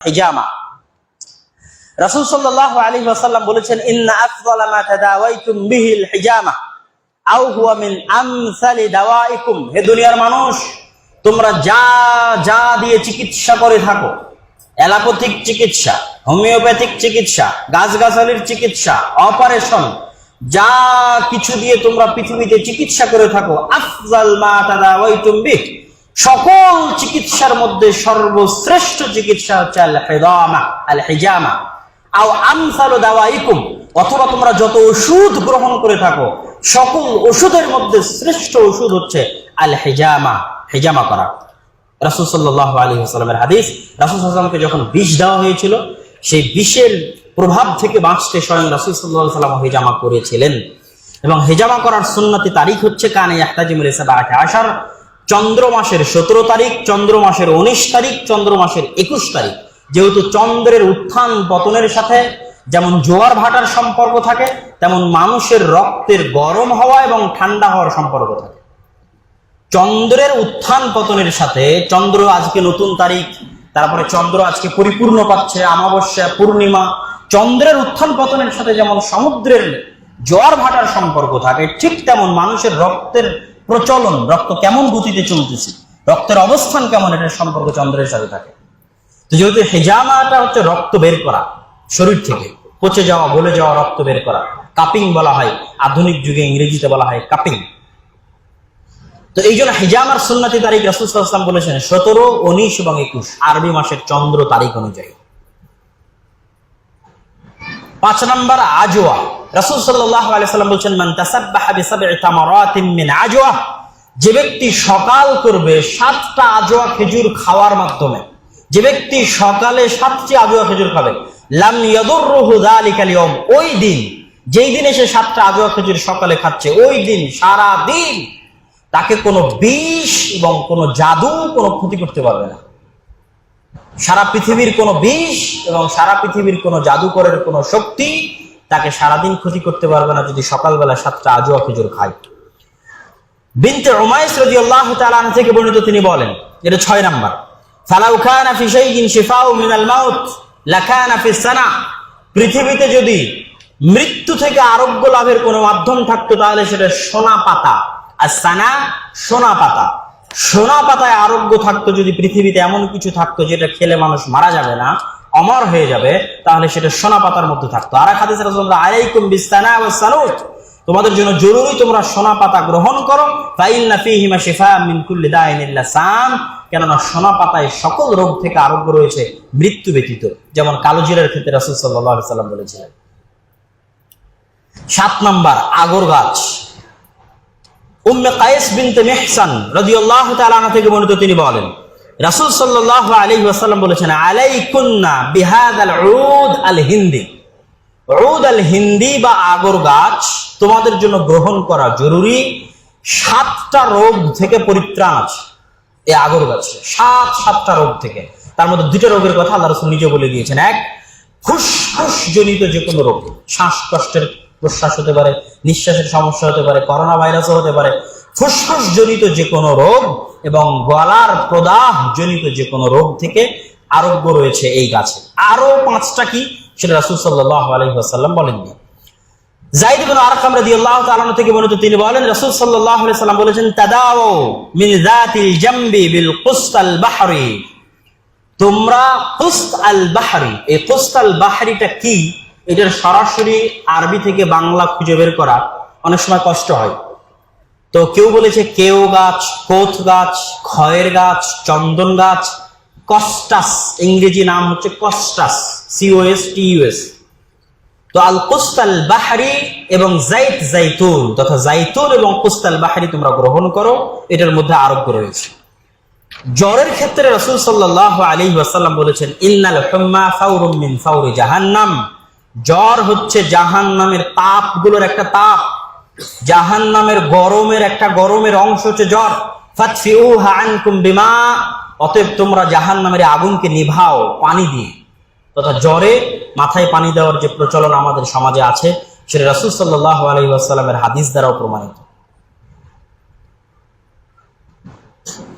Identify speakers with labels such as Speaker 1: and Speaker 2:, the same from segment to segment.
Speaker 1: হিজামা। রাসূল সাল্লাল্লাহু আলাইহি ওয়াসাল্লাম বলেছেন, ইন্না আফদালা মা তাদাওয়াইতুম বিহিল হিজামা আও হুয়া মিন আমসালি দাওয়াইকুম। হে দুনিয়ার মানুষ, তোমরা যা যা দিয়ে চিকিৎসা করে থাকো, অ্যালোপ্যাথিক চিকিৎসা, হোমিওপ্যাথিক চিকিৎসা, গাছগাছালির চিকিৎসা, অপারেশন, যা কিছু দিয়ে তোমরা পৃথিবীতে চিকিৎসা করে থাকো, আফজাল মা তাদাওয়াইতুম বিহ, সকল চিকিৎসার মধ্যে সর্বশ্রেষ্ঠ চিকিৎসা হচ্ছে আল হিজামা আও আমসালু দাওয়াইকুম, অথবা তোমরা যত ওষুধ গ্রহণ করে থাকো সকল ওষুধের মধ্যে শ্রেষ্ঠ ওষুধ হচ্ছে আল হিজামা, হিজামা করা। রাসূল সাল্লাল্লাহু আলাইহি ওয়াসাল্লামের হাদিস, রাসূল সাল্লাল্লাহু আলাইহি ওয়াসাল্লামকে যখন বিষ দেওয়া হয়েছিল, সেই বিষের প্রভাব থেকে বাঁচতে স্বয়ং রাসূল সাল্লাল্লাহু আলাইহি ওয়াসাল্লাম হিজামা করেছিলেন। এবং হিজামা করার সুন্নতি তারিখ হচ্ছে কানে ইয়াহতাজিমুল সাবাআতা আশার, চন্দ্র মাসের 17 তারিখ, চন্দ্র মাসের 19 তারিখ, চন্দ্র মাসের 21 তারিখ। যেহেতু চন্দ্রের উত্থান পতনের সাথে যেমন জোয়ার ভাটার সম্পর্ক থাকে, তেমন মানুষের রক্তের গরম হওয়া এবং ঠান্ডা হওয়ার সম্পর্ক থাকে। চন্দ্রের উত্থান পতনের সাথে, চন্দ্র আজকে নতুন তারিখ, তারপরে চন্দ্র আজকে পরিপূর্ণ পাচ্ছে, অমাবস্যা, পূর্ণিমা, চন্দ্রের উত্থান পতনের সাথে যেমন সমুদ্রের জোয়ার ভাটার সম্পর্ক থাকে, ঠিক তেমন মানুষের রক্তের প্রচলন, রক্ত কেমন গতিতে চলতেছে, রক্তের অবস্থান কেমন, এটার সম্পর্ক চন্দ্রের সাথে থাকে। তো যেহেতু হিজামাটা হচ্ছে রক্ত বের করা, শরীর থেকে পচে যাওয়া, গলে যাওয়া রক্ত বের করা, কাপিং বলা হয়, আধুনিক যুগে ইংরেজিতে বলা হয় কাপিং। তো এই জন্য হিজামার সুন্নতি তারিখ রাসূল সাল্লাল্লাহু আলাইহি ওয়াসাল্লাম বলেছেন 17, 19 এবং 21 আরবি মাসের চন্দ্র তারিখ অনুযায়ী। 5 নম্বর আজওয়া। রাসূল সাল্লাল্লাহু আলাইহি ওয়াসাল্লাম বলেছেন, মান তাসাব্বাহা বিসাব'i তামারাতিন মিন আজওয়া, যে ব্যক্তি সকাল করবে 7টা আজওয়া খেজুর খাওয়ার মাধ্যমে, যে ব্যক্তি সকালে 7টি আজওয়া খেজুর খাবে, লাম ইয়াদুররুহু যালিকাল ইয়াওম, ওই দিন, যেই দিনে সে 7টা আজওয়া খেজুর সকালে খাচ্ছে, ওই দিন সারা দিন তাকে কোনো বিষ এবং কোনো জাদু কোনো ক্ষতি করতে পারবে না। সারা পৃথিবীর কোনো বিষ এবং সারা পৃথিবীর কোনো জাদুকরের কোনো শক্তি তাকে সারাদিন ক্ষতি করতে পারবে না যদি সকালবেলা 7টা আজওয়া খেজুর খায়। বিনতে উমাইস রাদিয়াল্লাহু তাআলা আনহা থেকে বর্ণিত, তিনি বলেন, এটা 6 নাম্বার, ফালাউ কানা ফি শাইইন শিফাউ মিনাল মাউত লাকানা ফিস সানা, পৃথিবীতে যদি মৃত্যু থেকে আরোগ্য লাভের কোনো মাধ্যম থাকতো তাহলে সেটা সোনা পাতা। আর সানা সোনা পাতা, সোনা পাতায় আরোগ্য থাকতো, যদি পৃথিবীতে এমন কিছু থাকতো যেটা খেলে মানুষ মারা যাবে না, অমর হয়ে যাবে, তাহলে সেটা সোনা পাতার মধ্যে থাকতো। আর এক হাদিসে রাসূলুল্লাহ আলাইকুম বিসসানা ওয়াস সানুত, তোমাদের জন্য জরুরি তোমরা সোনা পাতা গ্রহণ করো, ফাইন্না ফীহিমা শিফাআন মিন কুল্লি দাইন ইল্লা সাম, কেননা সোনা পাতায় সকল রোগ থেকে আরোগ্য রয়েছে মৃত্যু ব্যতীত, যেমন কালো জিরার ক্ষেত্রে রাসূল সাল্লাল্লাহু আলাইহি ওয়াসাল্লাম বলেছিলেন। 7 নাম্বার আগর গাছ। উম্মে কায়েস বিনতে মিহসান রাদিয়াল্লাহু তাআলা আনহা থেকে বর্ণিত, তিনি বলেন, রাসূল সাল্লাল্লাহু আলাইহি ওয়াসাল্লাম বলেছেন, আলাইকুন্না বিহাদাল উদ আল হিন্দি, উদ আল হিন্দি বা আগর গাছ তোমাদের জন্য গ্রহণ করা জরুরি। 7টা রোগ থেকে পরিত্রাণ আছে এই আগর গাছে, 7টা রোগ থেকে। তার মধ্যে 2টা রোগের কথা আল্লাহ রাসূল নিজে বলে দিয়েছেন। এক, ফুসফুস জনিত যে কোনো রোগ, শ্বাসকষ্টের প্রশ্বাস হতে পারে, নিঃশ্বাসের সমস্যা হতে পারে, করোনা ভাইরাসও হতে পারে, ফুসফুস জনিত যে কোনো রোগ এবং গলার প্রদাহ জনিত যে কোনো রোগ থেকে আরোগ্য রয়েছে এই গাছে। আরো 5টা কি, সেটা রাসূল সাল্লাল্লাহু আলাইহি ওয়াসাল্লাম বলেননি। যায়েদ ইবনে আরকাম রাদিয়াল্লাহু তাআলা আনহু থেকে বর্ণিত, তিনি বলেন, রাসূল সাল্লাল্লাহু আলাইহি ওয়াসাল্লাম বলেছেন, তাদাউ মিন যাতিল জামবি বিল কুসত আল বাহরি, তোমরা কুসত আল বাহরি, এই কুসত আল বাহরিটা কি, এটার সরাসরি আরবি থেকে বাংলা খুঁজে বের করা অনেক সময় কষ্ট হয়। তো কেউ বলেছে কেউ গাছ, কোথ গাছ, খয়ের গাছ, চন্দন গাছ, কস্টাস, ইংরেজি নাম হচ্ছে কস্টাস, COSTUS। তো আল কুস্তাল বাহরি এবং জাইতুন তথা জাইতুন এবং কুস্তাল বাহরি তোমরা গ্রহণ করো, এটার মধ্যে আরোগ্য রয়েছে। জ্বরের ক্ষেত্রে রাসূল সাল্লাল্লাহু আলাইহি ওয়াসাল্লাম বলেছেন, ইন্নাল হুম্মা ফাওরুম মিন ফাওরি জাহান্নাম, জ্বর হচ্ছে জাহান্নামের তাপগুলোর একটা তাপ, জাহান্নামের গরমের একটা গরমের অংশ হচ্ছে জ্বর। ফাতফিউহা আনকুম বিমা, অতএব তোমরা জাহান্নামের আগুনকে নিভাও পানি দিয়ে। তথা জ্বরে মাথায় পানি দেওয়ার যে প্রচলন আমাদের সমাজে আছে, সেটা রাসূল সাল্লাল্লাহু আলাইহি ওয়াসাল্লামের হাদিস দ্বারাও প্রমাণিত।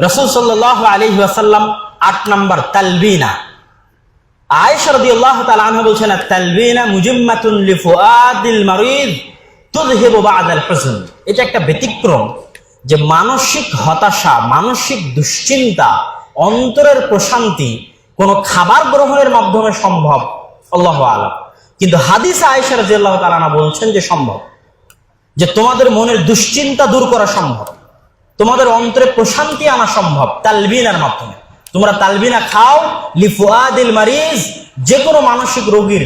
Speaker 1: রাসূল সাল্লাল্লাহু আলাইহি ওয়াসাল্লাম 8 নাম্বার তালবিনা, আয়েশা রাদিয়াল্লাহু তাআলা আনহা বলছেন, আত-তালবিনা মুজিম্মাতুন লিফুআদিল মারিদ তুযহিবু বা'দাল হুজন। এটা একটা ব্যতিক্রম যে মানসিক হতাশা, মানসিক দুশ্চিন্তা, অন্তরের প্রশান্তি কোন খাবার গ্রহণের মাধ্যমে সম্ভব, আল্লাহু আ'লাম। কিন্তু হাদিসে আয়েশা রাদিয়াল্লাহু তাআলা আনহা বলছেন যে সম্ভব, যে তোমাদের মনের দুশ্চিন্তা দূর করা সম্ভব, তোমাদের অন্তরে প্রশান্তি আনা সম্ভব তালবিনার মাধ্যমে। তোমরা তালবিনা খাও, লিফুআদিল মারিজ, যে কোনো মানসিক রোগীর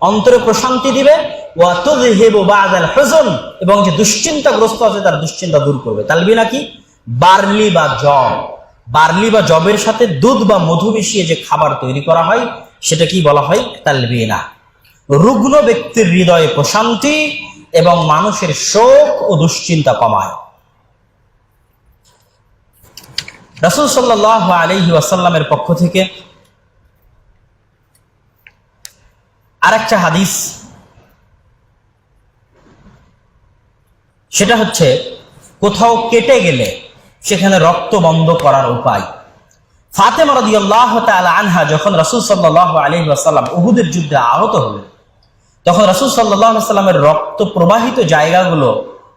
Speaker 1: অন্তরে প্রশান্তি দিবে, ওয়া তুযহিবু বা'দাল হুজন, এবং যে দুশ্চিন্তাগ্রস্ত আছে তার দুশ্চিন্তা দূর করবে। তালবিনা কি? বার্লি বা জব, বার্লি বা জবের সাথে দুধ বা মধু মিশিয়ে যে খাবার তৈরি করা হয় সেটা কি বলা হয়? তালবিনা। রুগ্ন ব্যক্তির হৃদয়ে প্রশান্তি এবং মানুষের শোক ও দুশ্চিন্তা কমায়। রাসূল সাল্লাল্লাহু আলাইহি ওয়াসাল্লামের পক্ষ থেকে আরেকটা হাদিস, সেটা হচ্ছে কোথাও কেটে গেলে সেখানে রক্ত বন্ধ করার উপায়। ফাতেমা রাদিয়াল্লাহু তাআলা আনহা যখন রাসূল সাল্লাল্লাহু আলাইহি ওয়াসাল্লাম উহুদের যুদ্ধে আহত হলেন, তখন রাসূল সাল্লাল্লাহু আলাইহি ওয়াসাল্লামের রক্ত প্রবাহিত জায়গাগুলো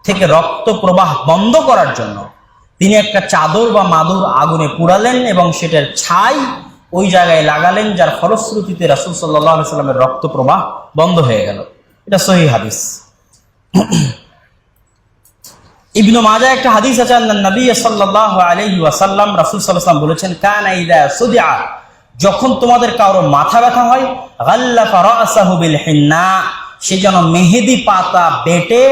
Speaker 1: থেকে রক্ত প্রবাহ বন্ধ করার জন্য তিনি একটা চাদর বা মাদুর আগুনে পুড়ালেন এবং সেটার ছাই ওই জায়গায় লাগালেন, যার ফলশ্রুতিতে রাসূল সাল্লাল্লাহু আলাইহি ওয়াসাল্লামের রক্ত প্রবাহ বন্ধ হয়ে গেল। এটা সহিহ হাদিস। ইবনে মাজাহ একটা হাদিস আছে, নবী সাল্লাল্লাহু আলাইহি ওয়াসাল্লাম, রাসূল সাল্লাল্লাহু আলাইহি ওয়াসাল্লাম বলেছেন, কানা ইযা সুদিআ, যখন তোমাদের কারো মাথা ব্যথা হয়, গাল্লাফা রাসাহু বিল হিন্না, সে যেন মেহেদি পাতা বেটে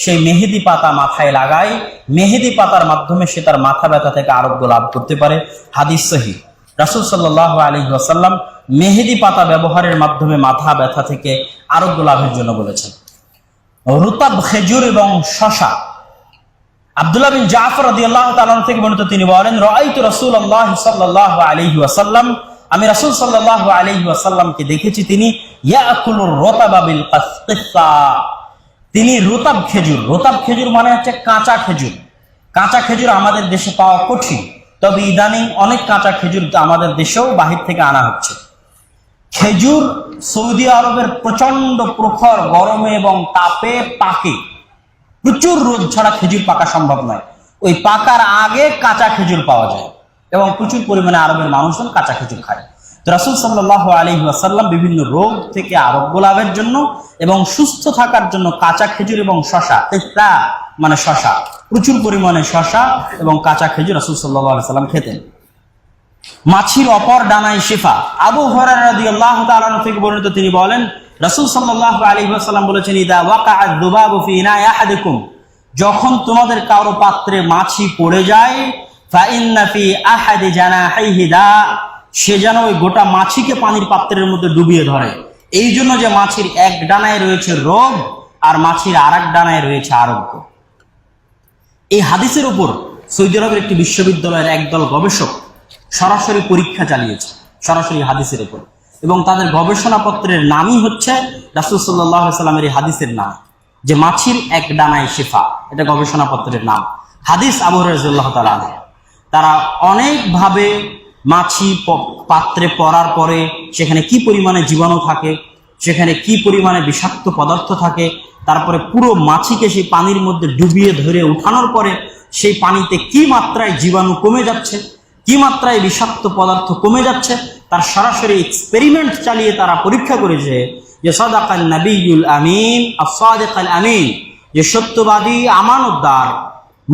Speaker 1: সেই মেহেদি পাতা মাথায় লাগায়, মেহেদি পাতার মাধ্যমে সে তার মাথা ব্যথা থেকে আরোগ্য লাভ করতে পারে। হাদিস সহিহ। রাসূল সাল্লাল্লাহু আলাইহি ওয়াসাল্লাম মেহেদি পাতা ব্যবহারের মাধ্যমে মাথা ব্যথা থেকে আরোগ্য লাভের জন্য বলেছেন। রুতাব খেজুর এবং শশা। আব্দুল্লাহ বিন জাফর রাদিয়াল্লাহু তাআলা থেকে বর্ণিত, তিনি বলেন, রাআইতু রাসূলুল্লাহ সাল্লাল্লাহু আলাইহি ওয়াসাল্লাম, আমি রাসূল সাল্লাল্লাহু আলাইহি ওয়াসাল্লামকে দেখেছি তিনি ইয়াকুলুর রতাবা বিল কিসা, তিনি রুতাব খেজুর, রুতাব খেজুর মানে হচ্ছে কাঁচা খেজুর। কাঁচা খেজুর আমাদের দেশে পাওয়া কঠিন, তবে ইদানিং অনেক কাঁচা খেজুর আমাদের দেশেও বাহির থেকে আনা হচ্ছে। খেজুর সৌদি আরবের প্রচন্ড প্রখর গরমে এবং তাপে পাকে, প্রচুর রোদ ছাড়া খেজুর পাকা সম্ভব নয়। ওই পাকার আগে কাঁচা খেজুর পাওয়া যায় এবং প্রচুর পরিমাণে আরবের মানুষজন কাঁচা খেজুর খায়। তো রাসূল সাল্লাল্লাহু আলাইহি ওয়াসাল্লাম বিভিন্ন রোগ থেকে আরোগ্য লাভের জন্য এবং সুস্থ থাকার জন্য কাঁচা খেজুর এবং শশা, কিসা মানে শশা, প্রচুর পরিমাণে শশা এবং কাঁচা খেজুর রাসূল সাল্লাল্লাহু আলাইহি ওয়াসাল্লাম খেতেন। মাছির অপর ডানায় শিফা। আবু হুরায়রা রাদিয়াল্লাহু তাআলা আনহু থেকে বর্ণিত, তিনি বলেন, রাসূল সাল্লাল্লাহু আলাইহি ওয়াসাল্লাম বলেছেন, ইদা ওয়াকাআত যুবাবু ফি ইনাই আহাদিকুম, যখন তোমাদের কারো পাত্রে মাছি পড়ে যায়, ফা ইন্না ফি আহাদি জানাহিহি দা, সে যেন ওই গোটা মাছিকে পানির পাত্রের মধ্যে ডুবিয়ে ধরে। এই জন্য যে মাছির এক ডানায় রয়েছে রোগ আর মাছির আরেক ডানায় রয়েছে আরোগ্য। এই হাদিসের উপর সৌদি আরবের একটি বিশ্ববিদ্যালয়ের একদল গবেষক সরাসরি পরীক্ষা চালিয়েছে, সরাসরি হাদিসের উপর, এবং তাদের গবেষণাপত্রের নামই হচ্ছে রাসূল সাল্লাল্লাহু আলাইহি ওয়াসাল্লামের এই হাদিসের নাম, যে মাছির এক ডানায় শিফা। এটা গবেষণাপত্রের নাম, হাদিস আবু হুরায়রা রাদিয়াল্লাহু তাআলা আনহু। তারা অনেকভাবে মাছি পাত্রে পড়ার পরে সেখানে কি পরিমাণে জীবাণু থাকে, সেখানে কি পরিমাণে বিষাক্ত পদার্থ থাকে, তারপরে পুরো মাছিকে সেই পানির মধ্যে ডুবিয়ে ধরে উঠানোর পরে সেই পানিতে কি মাত্রায় জীবাণু কমে যাচ্ছে, কি মাত্রায় বিষাক্ত পদার্থ কমে যাচ্ছে, তার সরাসরি এক্সপেরিমেন্ট চালিয়ে তারা পরীক্ষা করেছে যে সাদাকান নবিয়ুল আমিন আস-সাদিকাল আমিন, যে সত্যবাদী আমানতদার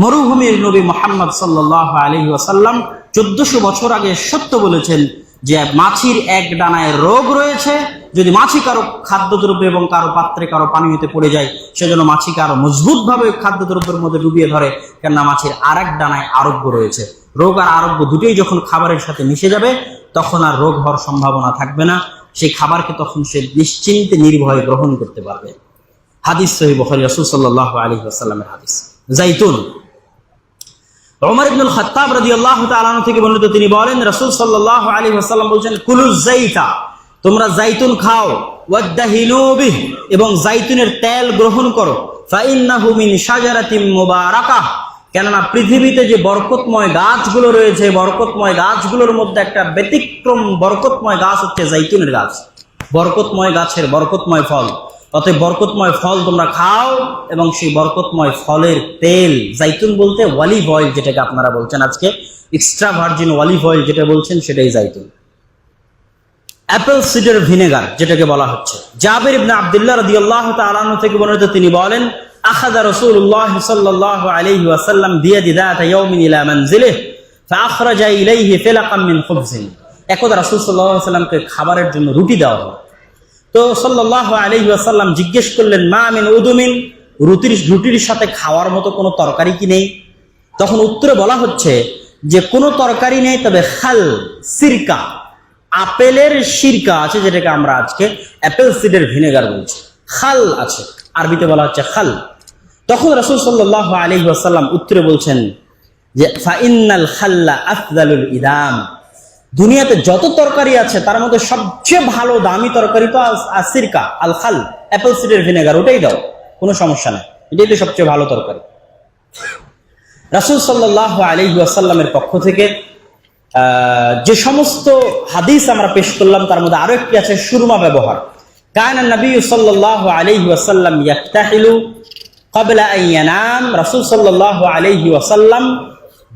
Speaker 1: মরুভূমির নবী মুহাম্মদ সাল্লাল্লাহু আলাইহি ওয়াসাল্লাম 1400 বছর আগে সত্য বলেছেন যে মাছির এক ডানায় রোগ রয়েছে। যদি মাছি কারো খাদ্যদ্রব্য এবং কারো পাত্রে কারো পানীয়তে পড়ে যায়, সেজন্য মাছিকে আরো মজবুত ভাবে খাদ্যদ্রব্যের মধ্যে ডুবিয়ে ধরে, কেননা মাছির আরেক ডানায় আরোগ্য রয়েছে। রোগ আর আরোগ্য দুটোই যখন খাবারের সাথে মিশে যাবে তখন আর রোগ হওয়ার সম্ভাবনা থাকবে না, সেই খাবারকে তখন সে নিশ্চিন্তে নির্ভয়ে গ্রহণ করতে পারবে। হাদিস সহিহ বুখারী, রাসূল সাল্লাল্লাহু আলাইহি ওয়াসাল্লামের হাদিস। জাইতুন। ওমর ইবনুল খাত্তাব রাদিয়াল্লাহু তাআলা আনহু থেকে বর্ণিত, তিনি বলেন, রাসূল সাল্লাল্লাহু আলাইহি ওয়াসাল্লাম বলেছেন, কুলুজ যাইতা, তোমরা জাইতুন খাও, ওয়াদাহিনু বিহ, এবং জাইতুনের তেল গ্রহণ করো, ফা ইন্নাহু মিন শাজারাতিন মুবারাকাহ, কেননা পৃথিবীতে যে বরকতময় গাছগুলো রয়েছে, বরকতময় গাছগুলোর মধ্যে একটা ব্যতিক্রম বরকতময় গাছ হচ্ছে জাইতুনের গাছ। বরকতময় গাছের বরকতময় ফল, অতএব বরকতময় ফল তোমরা খাও এবং সেই বরকতময় ফলের তেল, জাইতুন বলতে অলিভ অয়েল যেটাকে আপনারা বলছেন আজকে, এক্সট্রা ভার্জিন অলিভ অয়েল যেটা বলছেন সেটাই জাইতুন। অ্যাপেল সিডার ভিনেগার যেটাকে বলা হচ্ছে। জাবির ইবনে আব্দুল্লাহ রাদিয়াল্লাহু তাআলা আনহু থেকে বর্ণিত, তিনি বলেন, আখাযা রাসূলুল্লাহ সাল্লাল্লাহু আলাইহি ওয়াসাল্লাম বিয়াদি যাতা ইয়াউমিন ইলা মানজিলিহি ফাআখরাজা ইলাইহি ফিলাকাম মিন খুবজিন। একদা রাসূল সাল্লাল্লাহু আলাইহি ওয়াসাল্লামকে খাবারের জন্য রুটি দেওয়া হলো। তো সাল্লাল্লাহু আলাইহি ওয়াসাল্লাম জিজ্ঞেস করলেন, মা মিন উদুমিন, রুটির সাথে খাওয়ার মতো কোনো তরকারি কি নেই? তখন উত্তরে বলা হচ্ছে যে কোনো তরকারি নেই, তবে খাল, সিরকা, আপেলের সিরকা আছে, যেটাকে আমরা আজকে অ্যাপেল সিডার ভিনেগার বলছি। খাল আছে, আরবিতে বলা হচ্ছে খাল। তখন রাসূল সাল্লাল্লাহু আলাইহি ওয়াসাল্লাম উত্তরে বলছেন যে ফাইন্নাল খাল্লা আফদালুল ইদাম, দুনিয়াতে যত তরকারি আছে তার মধ্যে সবচেয়ে ভালো দামি তরকারি তো সিরকা, আল খাল, অ্যাপেল সিডার ভিনেগার, ওটাই দাও, কোনো সমস্যা নাই, এটাই তো সবচেয়ে ভালো তরকারি। রাসূল সাল্লাল্লাহু আলাইহি ওয়াসাল্লামের পক্ষ থেকে যে সমস্ত হাদিস আমরা পেশ করলাম তার মধ্যে আরো একটি আছে সুরমা ব্যবহার। কানা নবী সাল্লাল্লাহু আলাইহি ওয়াসাল্লাম ইয়াক্তাহিলু ক্বাবলা আন ইয়ানাম, রাসূল সাল্লাল্লাহু আলাইহি ওয়াসাল্লাম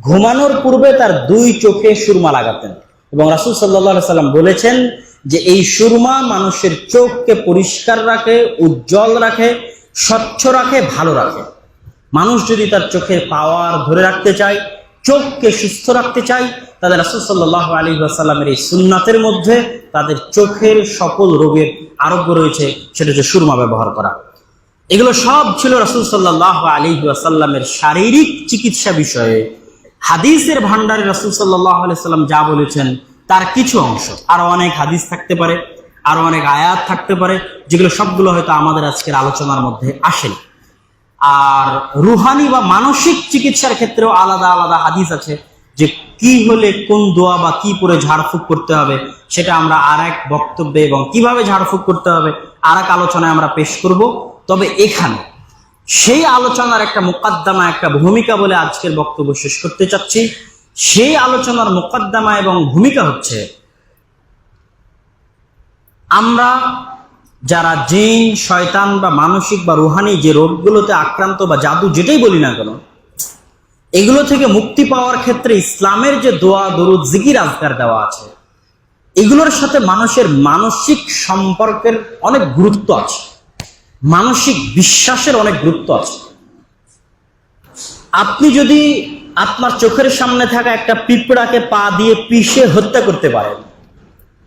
Speaker 1: ঘুমানোর পূর্বে তার দুই চোখে সুরমা লাগাতেন এবং রাসূল সাল্লাল্লাহু আলাইহি ওয়াসাল্লাম বলেছেন যে এই সুরমা মানুষের চোখকে পরিষ্কার রাখে, উজ্জ্বল রাখে, স্বচ্ছ রাখে, ভালো রাখে। মানুষ যদি তার চোখের পাওয়ার ধরে রাখতে চায়, চোখকে সুস্থ রাখতে চায়, তাদের রাসূল সাল্লাল্লাহু আলাইহি ওয়াসাল্লামের এই সুন্নাতের মধ্যে তাদের চোখের সকল রোগের আরোগ্য রয়েছে, সেটা হচ্ছে সুরমা ব্যবহার করা। এগুলো সব ছিল রাসূল সাল্লাল্লাহু আলাইহি ওয়াসাল্লামের শারীরিক চিকিৎসা বিষয়ে হাদিসের ভান্ডারে রাসূল সাল্লাল্লাহু আলাইহি ওয়াসাল্লাম যা বলেছেন তার কিছু অংশ। আরো অনেক হাদিস থাকতে পারে, আরো অনেক আয়াত থাকতে পারে, যেগুলো সবগুলো হয়তো আমাদের আজকের আলোচনার মধ্যে আসেনি। আর রুহানি বা মানসিক চিকিৎসার ক্ষেত্রেও আলাদা আলাদা হাদিস আছে, যে কি হলে কোন দোয়া বা কি পরে ঝাড়ফুঁক করতে হবে সেটা আমরা আর এক বক্তব্যে, এবং কিভাবে ঝাড়ফুঁক করতে হবে আর এক আলোচনায় আমরা পেশ করব। তবে এখানে সেই আলোচনার একটা মুকদ্দমা, একটা ভূমিকা বলে আজকের বক্তব্য শেষ করতে চাচ্ছি। সেই আলোচনার মুকদ্দমা এবং ভূমিকা হচ্ছে, আমরা যারা জিন, শয়তান বা মানসিক বা রুহানি যে রোগগুলোতে আক্রান্ত বা জাদু যেটাই বলি না কেন, এগুলো থেকে মুক্তি পাওয়ার ক্ষেত্রে ইসলামের যে দোয়া, দরুদ, জিকির, আজকার দেওয়া আছে, এগুলোর সাথে মানুষের মানসিক সম্পর্কের অনেক গুরুত্ব আছে, মানসিক বিশ্বাসের অনেক গুরুত্ব আছে। আপনি যদি আপনার চোখের সামনে থাকা একটা পিঁপড়াকে পা দিয়ে পিষে হত্যা করতে পারেন,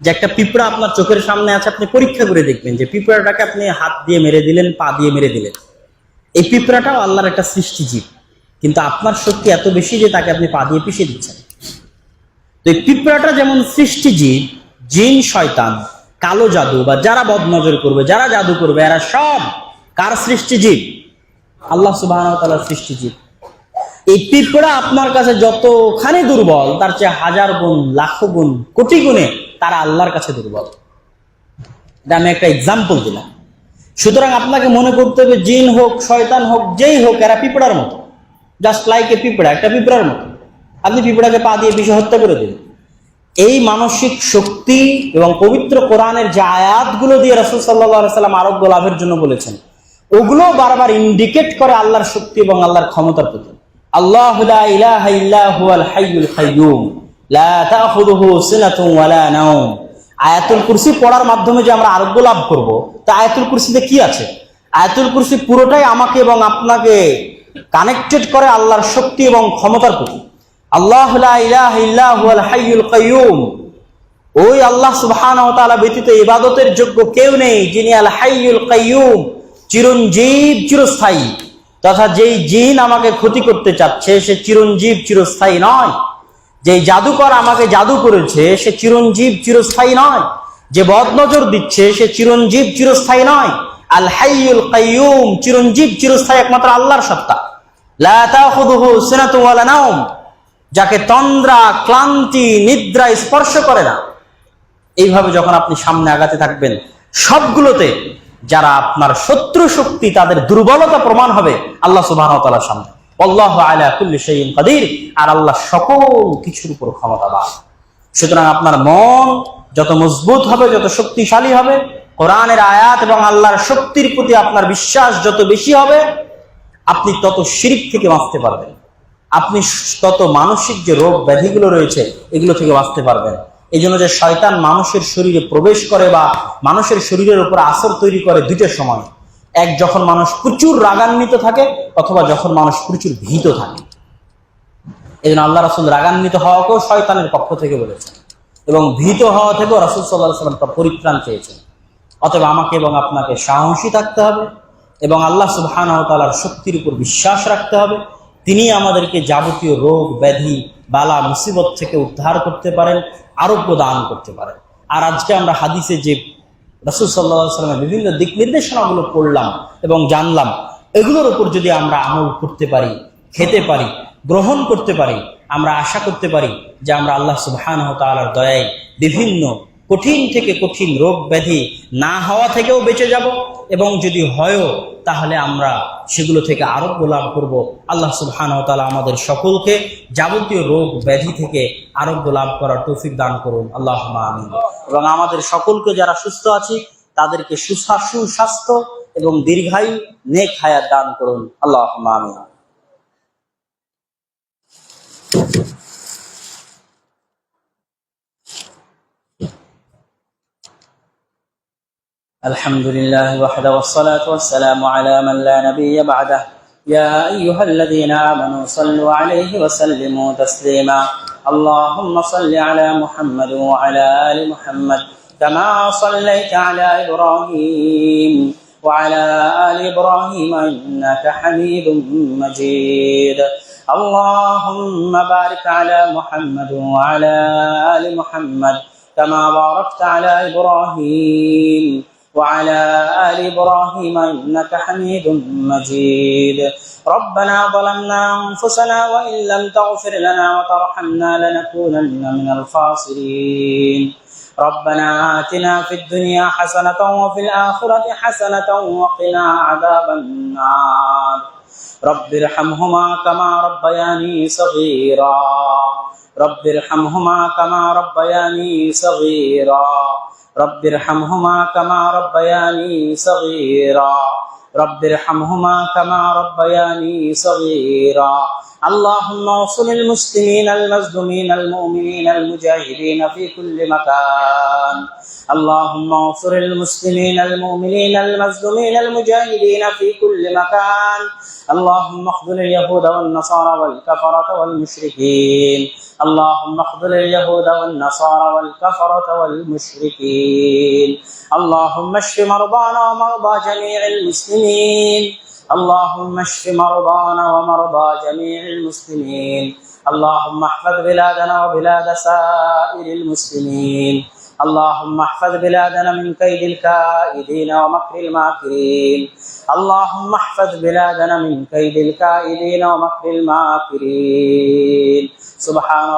Speaker 1: যে একটা পিঁপড়া আপনার চোখের সামনে আছে, আপনি পরীক্ষা করে দেখবেন যে পিঁপড়াটাকে আপনি হাত দিয়ে মেরে দিলেন, পা দিয়ে মেরে দিলেন, এই পিঁপড়াটাও আল্লাহর একটা সৃষ্টিজীব, কিন্তু আপনার শক্তি এত বেশি যে তাকে আপনি পা দিয়ে পিষে দিচ্ছেন। তো এই পিঁপড়াটা যেমন সৃষ্টিজীব, জিন, শয়তান, কালো জাদু বা যারা বদনজর করবে, যারা জাদু করবে, এরা সব কার সৃষ্টিজীব? আল্লাহ সুবহানাহু ওয়া তাআলার সৃষ্টিজীব। এই পিঁপড়া আপনার কাছে যতখানি দুর্বল, তার চেয়ে হাজার গুণ, লাখো গুণ, কোটি গুণে তারা আল্লাহর কাছে দুর্বল। এটা আমি একটা এক্সাম্পল দিলাম। সুতরাং আপনাকে মনে করতে হবে জিন হোক, শয়তান হোক, যেই হোক, এরা পিঁপড়ার মতো, জাস্ট লাইক এ পিঁপড়া, একটা পিঁপড়ার মতো। আপনি পিঁপড়াকে পা দিয়ে পিষে হত্যা করে দিন। এই মানসিক শক্তি এবং পবিত্র কোরআনের যে আয়াতগুলো দিয়ে রাসূল সাল্লাল্লাহু আলাইহি ওয়াসাল্লাম আরোগ্য লাভের জন্য বলেছেন, ওগুলো বারবার ইন্ডিকেট করে আল্লাহর শক্তি এবং আল্লাহর ক্ষমতার প্রতি। আল্লাহু লা ইলাহা ইল্লা হুয়াল হাইয়ুল কাইয়্যুম লা তাখুযুহু সিনাতুন ওয়ালা নাওম। আয়াতুল কুরসি পড়ার মাধ্যমে যে আমরা আরোগ্য লাভ করব, তা আয়াতুল কুরসিতে কি আছে? আয়াতুল কুরসি পুরোটাই আমাকে এবং আপনাকে কানেক্টেড করে আল্লাহর শক্তি এবং ক্ষমতার প্রতি। আল্লাহু লা ইলাহা ইল্লা হুয়াল হাইয়ুল কাইয়্যুম, ওই আল্লাহ সুবহানাহু ওয়া তাআলা ব্যতীত ইবাদতের যোগ্য কেউ নেই, যিনি আল হাইয়ুল কাইয়্যুম, চিরঞ্জীব, চিরস্থায়ী। তথা যেই জিন আমাকে ক্ষতি করতে চাচ্ছে সে চিরঞ্জীব, চিরস্থায়ী নয়। যেই জাদুকর আমাকে জাদু করেছে সে চিরঞ্জীব, চিরস্থায়ী নয়। যে বদনজর দিচ্ছে সে চিরঞ্জীব, চিরস্থায়ী নয়। আল হাইয়ুল কাইয়্যুম, চিরঞ্জীব, চিরস্থায়ী একমাত্র আল্লাহর সত্তা। লা তাখুযুহু সিনাতুন ওয়ালা নাওম, যাকে তন্দ্রা, ক্লান্তি, নিদ্রা স্পর্শ করে না। এইভাবে যখন আপনি সামনে আগাতে থাকবেন, সবগুলোতে যারা আপনার শত্রু শক্তি, তাদের দুর্বলতা প্রমাণ হবে আল্লাহ সুবহানাহু ওয়া তাআলার সামনে। আল্লাহু আলা কুল্লি শাইইন কাদির, আর আল্লাহ সকল কিছুর উপর ক্ষমতাবান। সুতরাং আপনার মন যত মজবুত হবে, যত শক্তিশালী হবে, কোরআনের আয়াত এবং আল্লাহর শক্তির প্রতি আপনার বিশ্বাস যত বেশি হবে, আপনি তত শিরক থেকে বাঁচতে পারবেন, আপনি তত মানসিক যে রোগ ব্যাধিগুলো রয়েছে এগুলো থেকে বাঁচতে পারবেন। এই জন্য যে শয়তান মানুষের শরীরে প্রবেশ করে বা মানুষের শরীরের উপর আসর তৈরি করে দুইটার সময়, এক যখন মানুষ প্রচুর রাগান্বিত থাকে, অথবা যখন মানুষ প্রচুর ভীত থাকে। এই জন্য আল্লাহ রাসূল রাগান্বিত হওয়াকেও শয়তানের পক্ষ থেকে বলেছেন, এবং ভীত হওয়া থেকেও রাসূল সাল্লাল্লাহু আলাইহি ওয়াসাল্লাম পরিত্রাণ চেয়েছেন। অতএব আমাকে এবং আপনাকে সাহসী থাকতে হবে এবং আল্লাহ সুবহানাহু ওয়া তাআলার শক্তির উপর বিশ্বাস রাখতে হবে। তিনি আমাদেরকে যাবতীয় রোগ ব্যাধি বালা মুসিবত থেকে উদ্ধার করতে পারেন, আরোগ্য দান করতে পারেন। আর আজকে আমরা হাদিসে যে রাসূল সাল্লাল্লাহু আলাইহি ওয়াসাল্লামের বিভিন্ন দিক নির্দেশনাগুলো পড়লাম এবং জানলাম, এগুলোর উপর যদি আমরা আমল করতে পারি, খেতে পারি, গ্রহণ করতে পারি, আমরা আশা করতে পারি যে আমরা আল্লাহ সুবহানাহু ওয়া তাআলার দয়ায় বিভিন্ন কঠিন থেকে কঠিন রোগ ব্যাধি না হওয়া থেকেও বেঁচে যাব, এবং যদি হয়ও তাহলে আমরা সেগুলো থেকে আরোগ্য লাভ করব। আল্লাহ সুবহানাহু ওয়া তাআলা আমাদের সকলকে যাবতীয় রোগ ব্যাধি থেকে আরোগ্য লাভ করার তৌফিক দান করুন, আল্লাহুম্মা আমিন। এবং আমাদের সকলকে যারা সুস্থ আছি তাদেরকে সুস্বাস্থ্য এবং দীর্ঘায়ু নেক হায়াত দান করুন, আল্লাহুম্মা আমিন। الحمد لله وحده والصلاة والسلام على من لا نبي بعده يا أيها الذين آمنوا صلوا عليه وسلموا تسليما اللهم صل على محمد وعلى آل محمد كما صليت على إبراهيم وعلى آل إبراهيم إنك حميد مجيد اللهم بارك على محمد وعلى آل محمد كما باركت على إبراهيم وعلى آل إبراهيم إنك حميد مجيد ربنا ظلمنا أنفسنا وإن لم تغفر لنا وترحمنا لنكونن من الخاسرين ربنا آتنا في الدنيا حسنة وفي الآخرة حسنة وقنا عذاب النار رب ارحمهما كما ربياني صغيرا رب ارحمهما كما ربياني صغيرا رب ارحمهما كما ربياني صغيرا رب ارحمهما كما ربياني صغيرا اللهم انصر المسلمين المظلومين المؤمنين المجاهدين في كل مكان اللهم انصر المسلمين المؤمنين المظلومين المجاهدين في كل مكان اللهم اخذل اليهود والنصارى والكفرة والمشركين اللهم اخذل اليهود والنصارى والكفرة والمشركين اللهم اشف مرضانا ومرضى جميع المسلمين اللهم اشف مرضانا ومرضى جميع المسلمين اللهم احفظ بلادنا وبلاد سائر المسلمين اللهم احفظ بلادنا من كيد الكائدين ومكر الماكرين اللهم احفظ بلادنا من كيد الكائدين ومكر الماكرين سبحان